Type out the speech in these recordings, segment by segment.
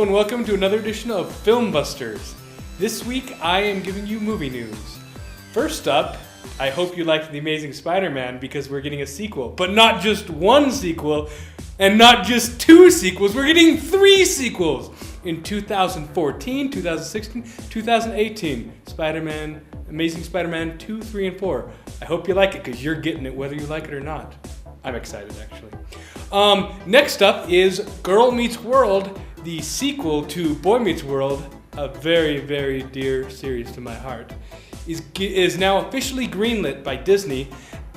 Hello and welcome to another edition of Filmbusters. This week I am giving you movie news. First up, I hope you liked The Amazing Spider-Man because we're getting a sequel. But not just one sequel, and not just two sequels, we're getting 3 sequels! In 2014, 2016, 2018. Spider-Man, Amazing Spider-Man 2, 3, and 4. I hope you like it because you're getting it whether you like it or not. I'm excited actually. Next up is Girl Meets World, the sequel to Boy Meets World, a very, very dear series to my heart, is now officially greenlit by Disney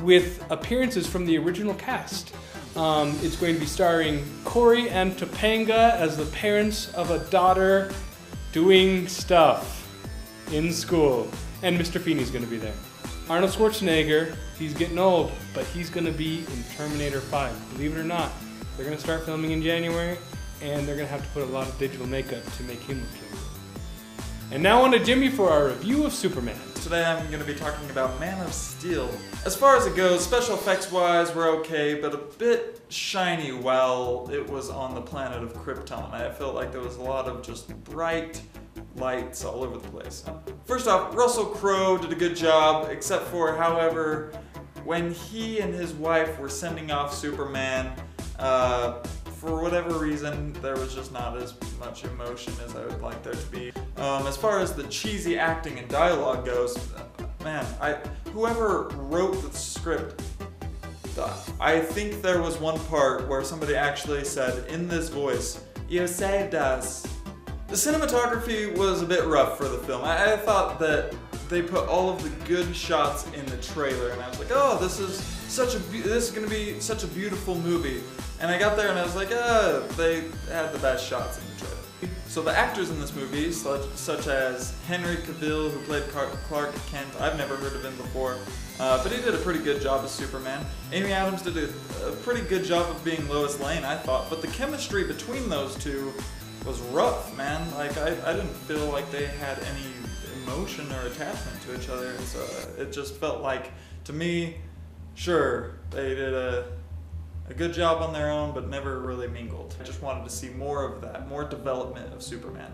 with appearances from the original cast. It's going to be starring Carey and Topanga as the parents of a daughter doing stuff in school. And Mr. Feeney's going to be there. Arnold Schwarzenegger, he's getting old, but he's going to be in Terminator 5. Believe it or not, they're going to start filming in January, and they're going to have to put a lot of digital makeup to make him look young. And now on to Jimmy for our review of Superman. Today I'm going to be talking about Man of Steel. As far as it goes, special effects wise, we're okay, but a bit shiny while it was on the planet of Krypton. I felt like there was a lot of just bright lights all over the place. First off, Russell Crowe did a good job, except for, however, when he and his wife were sending off Superman, for whatever reason, there was just not as much emotion as I would like there to be. As far as the cheesy acting and dialogue goes, man, whoever wrote the script, I think there was one part where somebody actually said, in this voice, "You saved us." The cinematography was a bit rough for the film. I thought that they put all of the good shots in the trailer, and I was like, oh, this is going to be such a beautiful movie. And I got there and I was like, they had the best shots in the trailer. So the actors in this movie, such as Henry Cavill, who played Clark Kent, I've never heard of him before, but he did a pretty good job as Superman. Amy Adams did a pretty good job of being Lois Lane, I thought, but the chemistry between those two was rough, man. Like, I didn't feel like they had any emotion or attachment to each other. So it just felt like, to me, sure, they did a good job on their own, but never really mingled. I just wanted to see more of that, more development of Superman.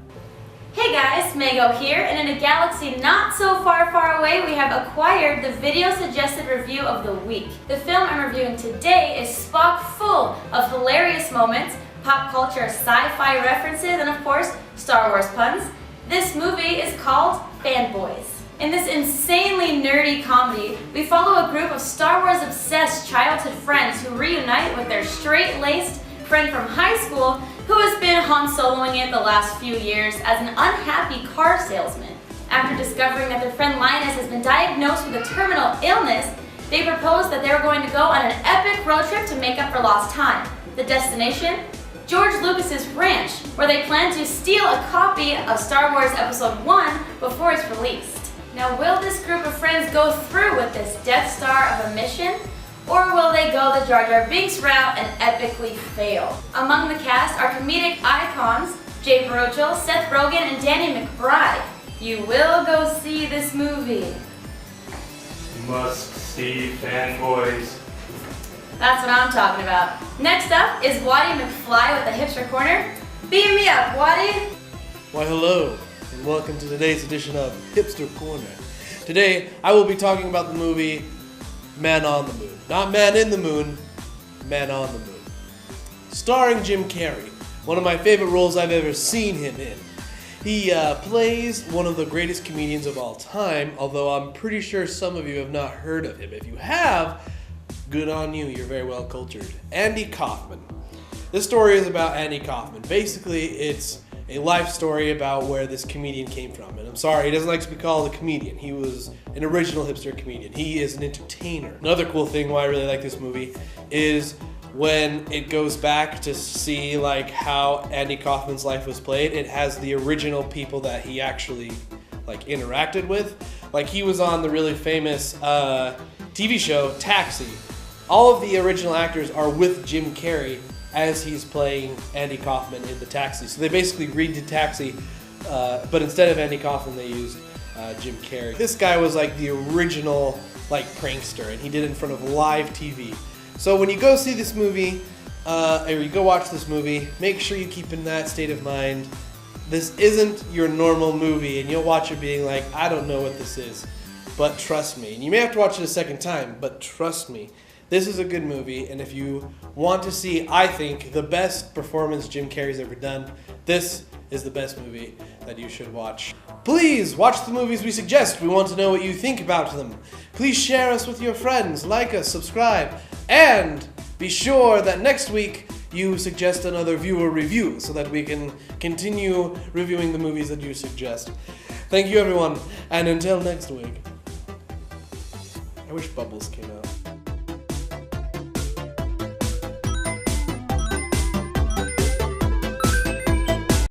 Hey guys, Mago here, and in a galaxy not so far, far away, we have acquired the video suggested review of the week. The film I'm reviewing today is Spock full of hilarious moments, pop culture sci-fi references, and of course, Star Wars puns. This movie is called Fanboys. In this insanely nerdy comedy, we follow a group of Star Wars obsessed childhood friends who reunite with their straight-laced friend from high school who has been Han Soloing it the last few years as an unhappy car salesman. After discovering that their friend Linus has been diagnosed with a terminal illness, they propose that they are going to go on an epic road trip to make up for lost time. The destination? George Lucas's ranch, where they plan to steal a copy of Star Wars Episode 1 before it's released. Now, will this group of friends go through with this Death Star of a mission, or will they go the Jar Jar Binks route and epically fail? Among the cast are comedic icons Jay Baruchel, Seth Rogen, and Danny McBride. You will go see this movie. Must see Fanboys. That's what I'm talking about. Next up is Waddy McFly with the Hipster Corner. Beam me up, Waddy! Why hello, and welcome to today's edition of Hipster Corner. Today, I will be talking about the movie Man on the Moon. Not Man in the Moon, Man on the Moon. Starring Jim Carey, one of my favorite roles I've ever seen him in. He plays one of the greatest comedians of all time, although I'm pretty sure some of you have not heard of him. If you have, good on you, you're very well cultured. Andy Kaufman. This story is about Andy Kaufman. Basically, it's a life story about where this comedian came from. And I'm sorry, he doesn't like to be called a comedian. He was an original hipster comedian. He is an entertainer. Another cool thing why I really like this movie is when it goes back to see like how Andy Kaufman's life was played, it has the original people that he actually like interacted with. Like he was on the really famous TV show Taxi. All of the original actors are with Jim Carrey as he's playing Andy Kaufman in the Taxi. So they basically redid Taxi, but instead of Andy Kaufman, they used Jim Carrey. This guy was like the original like prankster, and he did it in front of live TV. So when you go see this movie, or you go watch this movie, make sure you keep in that state of mind. This isn't your normal movie, and you'll watch it being like, I don't know what this is. But trust me, and you may have to watch it a second time, but trust me, this is a good movie, and if you want to see, I think, the best performance Jim Carrey's ever done, this is the best movie that you should watch. Please watch the movies we suggest. We want to know what you think about them. Please share us with your friends, like us, subscribe, and be sure that next week you suggest another viewer review so that we can continue reviewing the movies that you suggest. Thank you, everyone, and until next week. I wish bubbles came out.